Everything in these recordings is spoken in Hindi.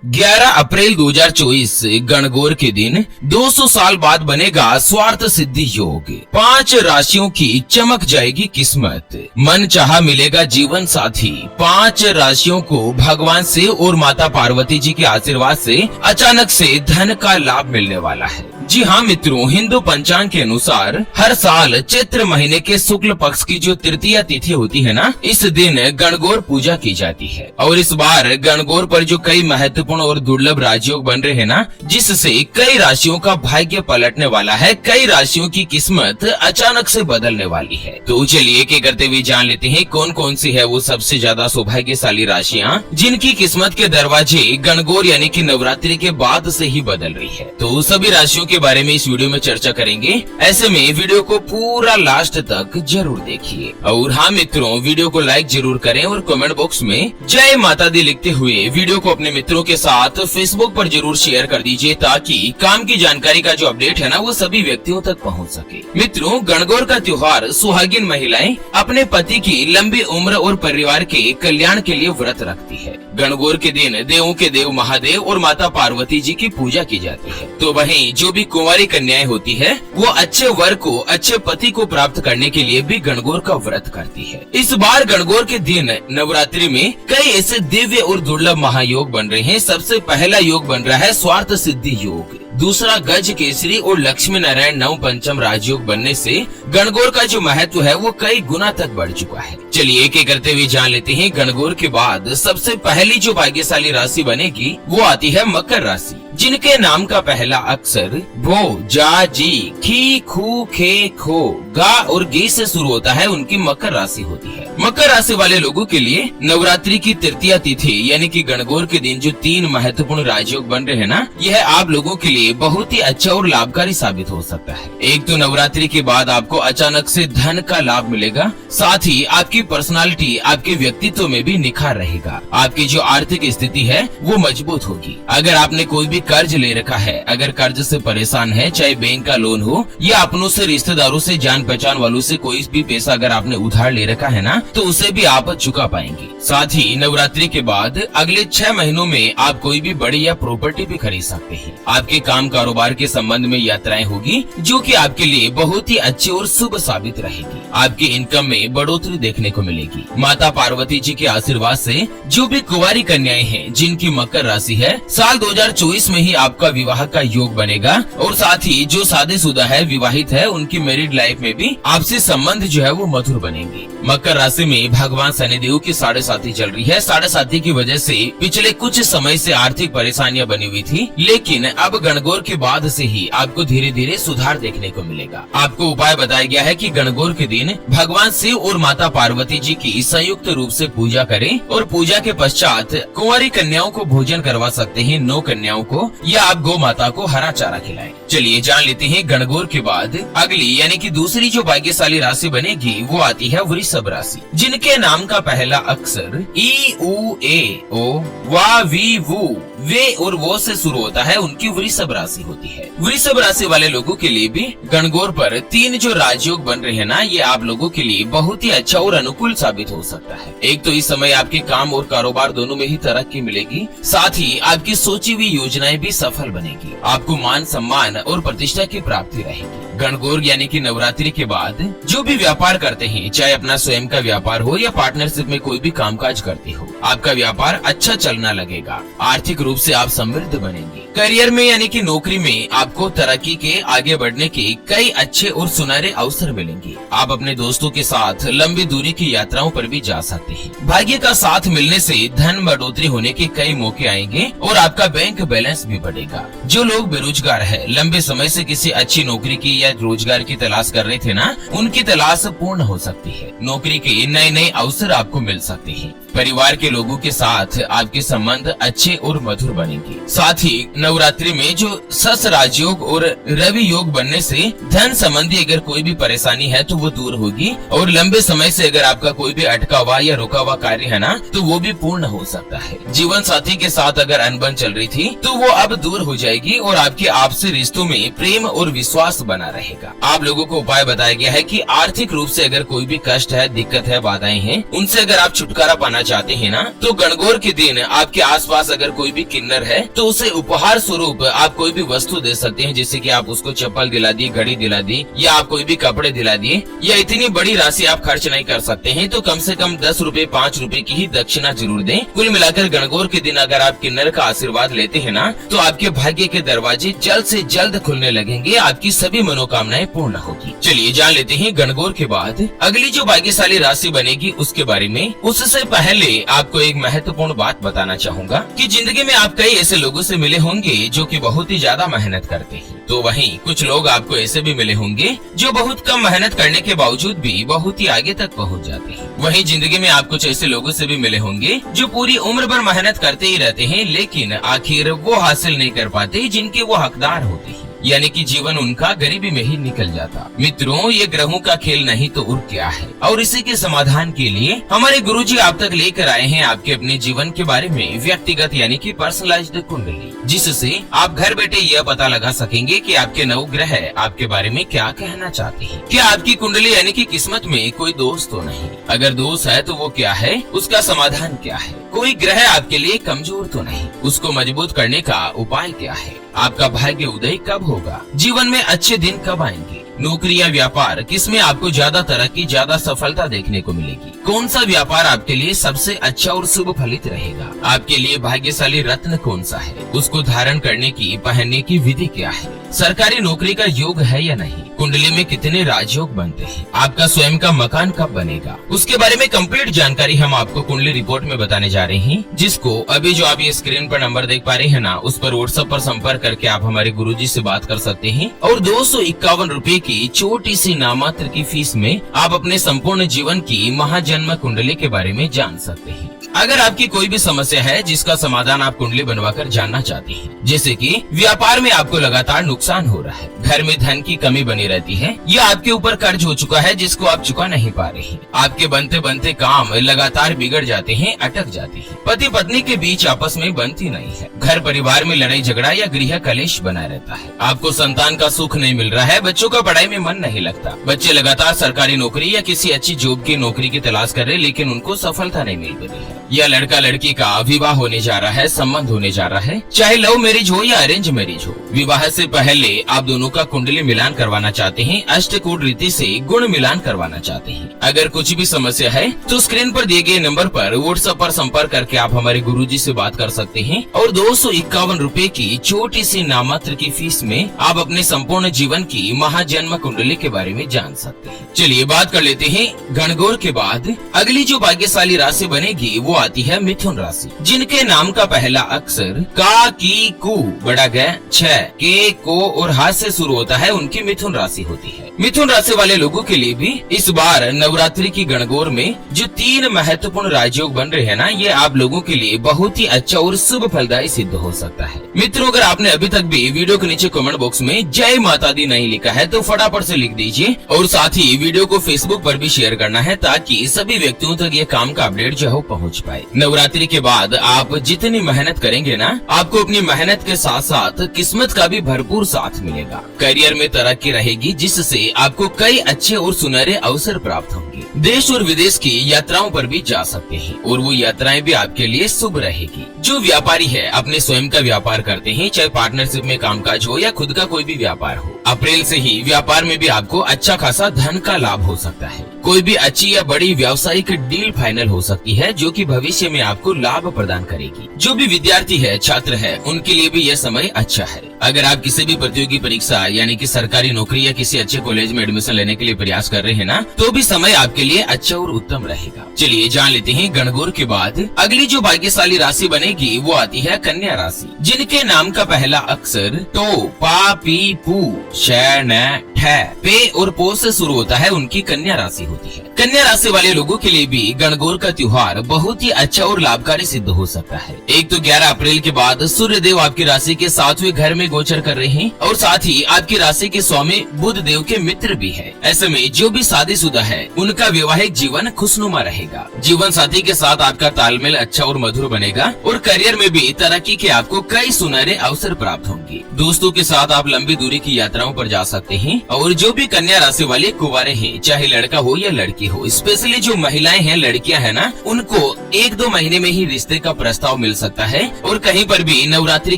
11 अप्रैल 2024 गणगौर के दिन 200 साल बाद बनेगा स्वार्थ सिद्धि योग। 5 राशियों की चमक जाएगी किस्मत, मन चाहा मिलेगा जीवन साथी। 5 राशियों को भगवान से और माता पार्वती जी के आशीर्वाद से अचानक से धन का लाभ मिलने वाला है। जी हाँ मित्रों, हिंदू पंचांग के अनुसार हर साल चैत्र महीने के शुक्ल पक्ष की जो तृतीया तिथि होती है ना, इस दिन गणगौर पूजा की जाती है। और इस बार गणगौर पर जो कई महत्वपूर्ण और दुर्लभ राजयोग बन रहे हैं ना, जिससे कई राशियों का भाग्य पलटने वाला है, कई राशियों की किस्मत अचानक से बदलने वाली है। तो चलिए एक एक करते हुए जान लेते हैं कौन कौन सी है वो सबसे ज्यादा सौभाग्यशाली राशियाँ जिनकी किस्मत के दरवाजे गणगौर यानी कि नवरात्रि के बाद से ही बदल रही है। तो सभी राशियों के बारे में इस वीडियो में चर्चा करेंगे, ऐसे में वीडियो को पूरा लास्ट तक जरूर देखिए। और हाँ मित्रों, वीडियो को लाइक जरूर करें और कमेंट बॉक्स में जय माता दी लिखते हुए वीडियो को अपने मित्रों के साथ फेसबुक पर जरूर शेयर कर दीजिए, ताकि काम की जानकारी का जो अपडेट है ना वो सभी व्यक्तियों तक पहुंच सके। मित्रों, गणगौर का त्योहार सुहागिन महिलाएं अपने पति की लंबी उम्र और परिवार के कल्याण के लिए व्रत रखती है। गणगौर के दिन देवों के देव महादेव और माता पार्वती जी की पूजा की जाती है। तो वहीं जो भी कुंवारी कन्याएं होती है वो अच्छे वर को, अच्छे पति को प्राप्त करने के लिए भी गणगौर का व्रत करती है। इस बार गणगौर के दिन नवरात्रि में कई ऐसे दिव्य और दुर्लभ महायोग बन रहे हैं। सबसे पहला योग बन रहा है स्वार्थ सिद्धि योग, दूसरा गज केसरी और लक्ष्मी नारायण नव पंचम राजयोग बनने से गणगौर का जो महत्व है वो कई गुना तक बढ़ चुका है। चलिए एक एक करते हुए जान लेते हैं। गणगौर के बाद सबसे पहली जो भाग्यशाली राशि बनेगी वो आती है मकर राशि, जिनके नाम का पहला अक्षर भो, जा, जी, खी, खू, खे, खो, गा और गी से शुरू होता है, उनकी मकर राशि होती है। मकर राशि वाले लोगों के लिए नवरात्रि की तृतीया तिथि यानी कि गणगौर के दिन जो 3 महत्वपूर्ण राजयोग बन रहे हैं ना, यह आप लोगों के लिए बहुत ही अच्छा और लाभकारी साबित हो सकता है। एक तो नवरात्रि के बाद आपको अचानक से धन का लाभ मिलेगा, साथ ही आपकी पर्सनालिटी, आपके व्यक्तित्व में भी निखार रहेगा। आपकी जो आर्थिक स्थिति है वो मजबूत होगी। अगर आपने कोई भी कर्ज ले रखा है, अगर कर्ज से परेशान है, चाहे बैंक का लोन हो या अपनों से, रिश्तेदारों से, जान पहचान वालों से कोई भी पैसा अगर आपने उधार ले रखा है ना, तो उसे भी आप चुका पाएंगे। साथ ही नवरात्रि के बाद अगले 6 महीनों में आप कोई भी बड़ी या प्रॉपर्टी भी खरीद सकते हैं। आपके काम कारोबार के संबंध में यात्राएं होगी जो कि आपके लिए बहुत ही अच्छी और शुभ साबित रहेगी। आपकी इनकम में बढ़ोतरी देखने को मिलेगी। माता पार्वती जी के आशीर्वाद से जो भी कुंवारी कन्याएं हैं जिनकी मकर राशि है, साल 2024 में ही आपका विवाह का योग बनेगा। और साथ ही जो शादीशुदा है, विवाहित है, उनकी मैरिड लाइफ में भी आपसे संबंध जो है वो मधुर बनेंगे। मकर राशि में भगवान शनिदेव की 7.5 चल रही है। 7.5 की वजह से पिछले कुछ समय से आर्थिक परेशानियां बनी हुई थी, लेकिन अब गणगौर के बाद से ही आपको धीरे धीरे सुधार देखने को मिलेगा। आपको उपाय बताया गया है कि गणगौर के दिन भगवान शिव और माता पार्वती जी की संयुक्त रूप से पूजा करें और पूजा के पश्चात कुंवारी कन्याओं को भोजन करवा सकते हैं, 9 कन्याओं को, या आप गौ माता को हरा चारा खिलाएं। चलिए जान लेते हैं गणगौर के बाद अगली यानी कि दूसरी जो भाग्यशाली राशि बनेगी वो आती है वृषभ राशि, जिनके नाम का पहला अक्षर ई, उ, ए, ओ, वा, वी, वु, वे और वो से शुरू होता है, उनकी वृषभ राशि होती है। वृषभ राशि वाले लोगों के लिए भी गणगौर पर 3 जो राजयोग बन रहे हैं ना, ये आप लोगों के लिए बहुत ही अच्छा और अनुकूल साबित हो सकता है। एक तो इस समय आपके काम और कारोबार दोनों में ही तरक्की मिलेगी, साथ ही आपकी सोची हुई योजनाएं भी सफल बनेगी। आपको मान सम्मान और प्रतिष्ठा की प्राप्ति रहेगी। गणगौर यानी कि नवरात्रि के बाद जो भी व्यापार करते हैं, चाहे अपना स्वयं का व्यापार हो या पार्टनरशिप में कोई भी कामकाज करते हो, आपका व्यापार अच्छा चलना लगेगा। आर्थिक रूप से आप समृद्ध बनेंगे। करियर में यानी कि नौकरी में आपको तरक्की के, आगे बढ़ने के कई अच्छे और सुनहरे अवसर मिलेंगे। आप अपने दोस्तों के साथ लंबी दूरी की यात्राओं पर भी जा सकते हैं। भाग्य का साथ मिलने से धन बढ़ोतरी होने के कई मौके आएंगे और आपका बैंक बैलेंस भी बढ़ेगा। जो लोग बेरोजगार है, लंबे समय से किसी अच्छी नौकरी की या रोजगार की तलाश कर रहे थे ना, उनकी तलाश पूर्ण हो सकती है। नौकरी के नए नए अवसर आपको मिल सकते हैं। परिवार के लोगों के साथ आपके संबंध अच्छे और मधुर बनेंगे। साथ ही नवरात्रि में जो सस राजयोग और रवि योग बनने से धन संबंधी अगर कोई भी परेशानी है तो वो दूर होगी, और लंबे समय से अगर आपका कोई भी अटका हुआ या रुका हुआ कार्य है ना, तो वो भी पूर्ण हो सकता है। जीवन साथी के साथ अगर अनबन चल रही थी तो वो अब दूर हो जाएगी और आपके आपसी रिश्तों में प्रेम और विश्वास बना रहेगा। आप लोगों को उपाय बताया गया है कि आर्थिक रूप से अगर कोई भी कष्ट है, दिक्कत है, बाधाएं हैं, उनसे अगर आप छुटकारा पाना चाहते हैं ना, तो गणगौर के दिन आपके आसपास अगर कोई भी किन्नर है तो उसे उपहार स्वरूप आप कोई भी वस्तु दे सकते हैं, जैसे कि आप उसको चप्पल दिला दी, घड़ी दिला दी, या आप कोई भी कपड़े दिला दिए, या इतनी बड़ी राशि आप खर्च नहीं कर सकते हैं तो कम से कम 10 रुपए 5 रुपए की ही दक्षिणा जरूर दें। कुल मिलाकर गणगौर के दिन अगर आप किन्नर का आशीर्वाद लेते हैं ना, तो आपके भाग्य के दरवाजे जल्द से जल्द खुलने लगेंगे, आपकी सभी मनोकामनाएं पूर्ण होगी। चलिए जान लेते हैं गणगौर के बाद अगली जो भाग्यशाली राशि बनेगी उसके बारे में। उससे पहले आपको एक महत्वपूर्ण बात बताना चाहूँगा कि जिंदगी में आप कई ऐसे लोगों से मिले होंगे जो कि बहुत ही ज्यादा मेहनत करते हैं, तो वहीं कुछ लोग आपको ऐसे भी मिले होंगे जो बहुत कम मेहनत करने के बावजूद भी बहुत ही आगे तक पहुंच जाते हैं। वहीं जिंदगी में आप कुछ ऐसे लोगों से भी मिले होंगे जो पूरी उम्र भर मेहनत करते ही रहते हैं, लेकिन आखिर वो हासिल नहीं कर पाते जिनके वो हकदार होते हैं, यानी कि जीवन उनका गरीबी में ही निकल जाता। मित्रों, ये ग्रहों का खेल नहीं तो और क्या है, और इसी के समाधान के लिए हमारे गुरुजी आप तक लेकर आए हैं आपके अपने जीवन के बारे में व्यक्तिगत यानी कि पर्सनलाइज्ड कुंडली, जिससे आप घर बैठे यह पता लगा सकेंगे कि आपके नवग्रह आपके बारे में क्या कहना चाहते हैं। क्या आपकी कुंडली यानी कि किस्मत में कोई दोष तो नहीं? अगर दोष है तो वो क्या है, उसका समाधान क्या है? कोई ग्रह आपके लिए कमजोर तो नहीं, उसको मजबूत करने का उपाय क्या है? आपका भाग्य उदय कब होगा? जीवन में अच्छे दिन कब आएंगे? नौकरी या व्यापार, किसमें आपको ज्यादा तरक्की, ज्यादा सफलता देखने को मिलेगी? कौन सा व्यापार आपके लिए सबसे अच्छा और शुभ फलित रहेगा? आपके लिए भाग्यशाली रत्न कौन सा है? उसको धारण करने की, पहनने की विधि क्या है? सरकारी नौकरी का योग है या नहीं? कुंडली में कितने राजयोग बनते हैं? आपका स्वयं का मकान कब बनेगा? उसके बारे में कंप्लीट जानकारी हम आपको कुंडली रिपोर्ट में बताने जा रहे हैं, जिसको अभी जो आप ये स्क्रीन पर नंबर देख पा रहे हैं ना, उस पर व्हाट्सएप पर संपर्क करके आप हमारे गुरुजी से बात कर सकते हैं, और 251 रुपए की छोटी सी नामात्र की फीस में आप अपने संपूर्ण जीवन की महाजन्म कुंडली के बारे में जान सकते हैं। अगर आपकी कोई भी समस्या है जिसका समाधान आप कुंडली बनवाकर जानना चाहते हैं, जैसे कि व्यापार में आपको लगातार नुकसान हो रहा है, घर में धन की कमी बनी रहती है, या आपके ऊपर कर्ज हो चुका है जिसको आप चुका नहीं पा रहे हैं, आपके बनते बनते काम लगातार बिगड़ जाते हैं, अटक जाते हैं, पति पत्नी के बीच आपस में बनती नहीं है, घर परिवार में लड़ाई झगड़ा या गृह कलेश बना रहता है, आपको संतान का सुख नहीं मिल रहा है, बच्चों का पढ़ाई में मन नहीं लगता, बच्चे लगातार सरकारी नौकरी या किसी अच्छी जॉब की नौकरी की तलाश कर रहे लेकिन उनको सफलता नहीं मिल रही है, या लड़का लड़की का विवाह होने जा रहा है, संबंध होने जा रहा है, चाहे लव मैरिज हो या अरेंज मैरिज हो। विवाह से पहले आप दोनों का कुंडली मिलान करवाना चाहते हैं, अष्टकूट रीति से गुण मिलान करवाना चाहते हैं। अगर कुछ भी समस्या है तो स्क्रीन पर दिए गए नंबर पर व्हाट्सएप पर संपर्क करके आप हमारे गुरुजी से बात कर सकते हैं, और 251 रुपए की छोटी सी नामात्र की फीस में आप अपने संपूर्ण जीवन की महाजन्म कुंडली के बारे में जान सकते हैं। चलिए बात कर लेते हैं गणगौर के बाद अगली जो भाग्यशाली राशि बनेगी वो आती है मिथुन राशि, जिनके नाम का पहला अक्षर का, की, कु, बड़ा ग, छ, के, को और हा से शुरू होता है, उनकी मिथुन राशि होती है। मिथुन राशि वाले लोगों के लिए भी इस बार नवरात्रि की गणगौर में जो 3 महत्वपूर्ण राजयोग बन रहे हैं ना, ये आप लोगों के लिए बहुत ही अच्छा और शुभ फलदायी सिद्ध हो सकता है। मित्रों, अगर आपने अभी तक भी वीडियो के नीचे कमेंट बॉक्स में जय माता दी नहीं लिखा है तो फटाफट से लिख दीजिए, और साथ ही वीडियो को फेसबुक पर भी शेयर करना है ताकि सभी व्यक्तियों तक ये काम का अपडेट जो है पहुँच पाए। नवरात्रि के बाद आप जितनी मेहनत करेंगे ना, आपको अपनी मेहनत के साथ साथ किस्मत का भी भरपूर साथ मिलेगा। करियर में तरक्की रहेगी, जिससे आपको कई अच्छे और सुनहरे अवसर प्राप्त होंगे। देश और विदेश की यात्राओं पर भी जा सकते हैं, और वो यात्राएं भी आपके लिए शुभ रहेगी। जो व्यापारी है, अपने स्वयं का व्यापार करते हैं, चाहे पार्टनरशिप में कामकाज हो या खुद का कोई भी व्यापार हो, अप्रैल से ही व्यापार में भी आपको अच्छा खासा धन का लाभ हो सकता है। कोई भी अच्छी या बड़ी व्यावसायिक डील फाइनल हो सकती है, जो कि भविष्य में आपको लाभ प्रदान करेगी। जो भी विद्यार्थी है, छात्र है, उनके लिए भी यह समय अच्छा है। अगर आप किसी भी प्रतियोगी परीक्षा यानी कि सरकारी नौकरी या किसी अच्छे कॉलेज में एडमिशन लेने के लिए प्रयास कर रहे हैं ना, तो भी समय आपके लिए अच्छा और उत्तम रहेगा। चलिए जान लेते हैं गणगौर के बाद अगली जो भाग्यशाली राशि बनेगी वो आती है कन्या राशि, जिनके नाम का पहला अक्षर तो, पा, पी, पू, श, न, ठ, पे और पो से शुरू होता है, उनकी कन्या राशि होती है। कन्या राशि वाले लोगों के लिए भी गणगौर का त्योहार बहुत ही अच्छा और लाभकारी सिद्ध हो सकता है। एक तो 11 अप्रैल के बाद सूर्य देव आपकी राशि के 7वें घर में गोचर कर रहे हैं, और साथ ही आपकी राशि के स्वामी बुध देव के मित्र भी है। ऐसे में जो भी शादीशुदा है, उनका वैवाहिक जीवन खुशनुमा रहेगा। जीवन साथी के साथ आपका तालमेल अच्छा और मधुर बनेगा, और करियर में भी तरक्की के आपको कई सुनहरे अवसर प्राप्त होंगे। दोस्तों के साथ आप लंबी दूरी की यात्राओं पर जा सकते हैं। और जो भी कन्या राशि वाले कुंवारे हैं, चाहे लड़का हो या लड़की हो, स्पेशली जो महिलाएं हैं, लड़कियां हैं ना, उनको 1-2 महीने में ही रिश्ते का प्रस्ताव मिल सकता है और कहीं पर भी नवरात्रि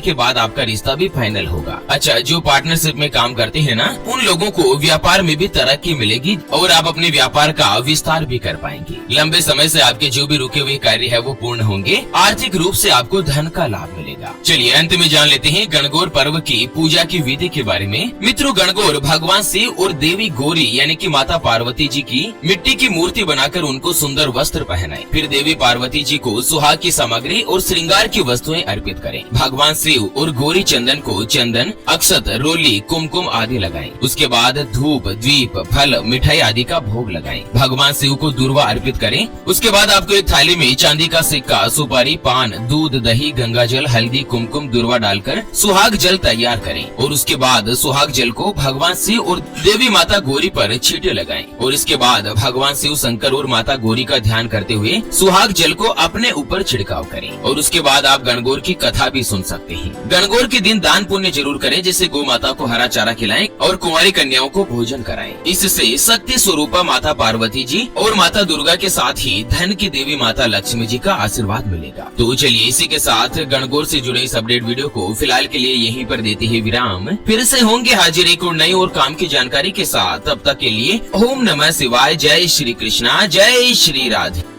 के बाद आपका रिश्ता भी फाइनल होगा। अच्छा, जो पार्टनरशिप में काम करते हैं ना, उन लोगों को व्यापार में भी तरक्की मिलेगी और आप अपने व्यापार का विस्तार भी कर पाएंगे। लंबे समय से आपके जो भी रुके हुए कार्य है वो पूर्ण होंगे। आर्थिक रूप से आपको धन का लाभ मिलेगा। चलिए अंत में जान लेते हैं गणगौर पर्व की पूजा की विधि के बारे में। मित्रों, गणगौर भगवान शिव और देवी गौरी यानी कि माता पार्वती जी की मिट्टी की मूर्ति बनाकर उनको सुंदर वस्त्र पहनाएं। फिर देवी पार्वती जी को सुहाग की सामग्री और श्रृंगार की वस्तुएं अर्पित करें। भगवान शिव और गौरी चंदन को चंदन, अक्षत, रोली, कुमकुम आदि लगाएं। उसके बाद धूप, दीप, फल, मिठाई आदि का भोग लगाएं। भगवान शिव को दूर्वा अर्पित करें। उसके बाद आपको एक थाली में चांदी का सिक्का, सुपारी, पान, दूध, दही, गंगा जल, हल्दी, कुमकुम, दूर्वा डालकर सुहाग जल तैयार करें और उसके बाद सुहाग जल को भगवान शिव और देवी माता गौरी पर छींटे लगाएं और इसके बाद भगवान शिव, शंकर और माता गौरी का ध्यान करते हुए सुहाग जल को अपने ऊपर छिड़काव करें और उसके बाद आप गणगौर की कथा भी सुन सकते हैं। गणगौर के दिन दान पुण्य जरूर करें, जैसे गौ माता को हरा चारा खिलाएं और कुंवारी कन्याओं को भोजन कराएं। इससे शक्ति स्वरूपा माता पार्वती जी और माता दुर्गा के साथ ही धन की देवी माता लक्ष्मी जी का आशीर्वाद मिलेगा। तो चलिए इसी के साथ गणगौर से जुड़े इस अपडेट वीडियो को फिलहाल के लिए यहीं पर देते हैं विराम। फिर से होंगे हाजिर एक और नई और काम की जानकारी के साथ। तब तक के लिए ओम नमः शिवाय। जय श्री कृष्णा, जय श्री राधे।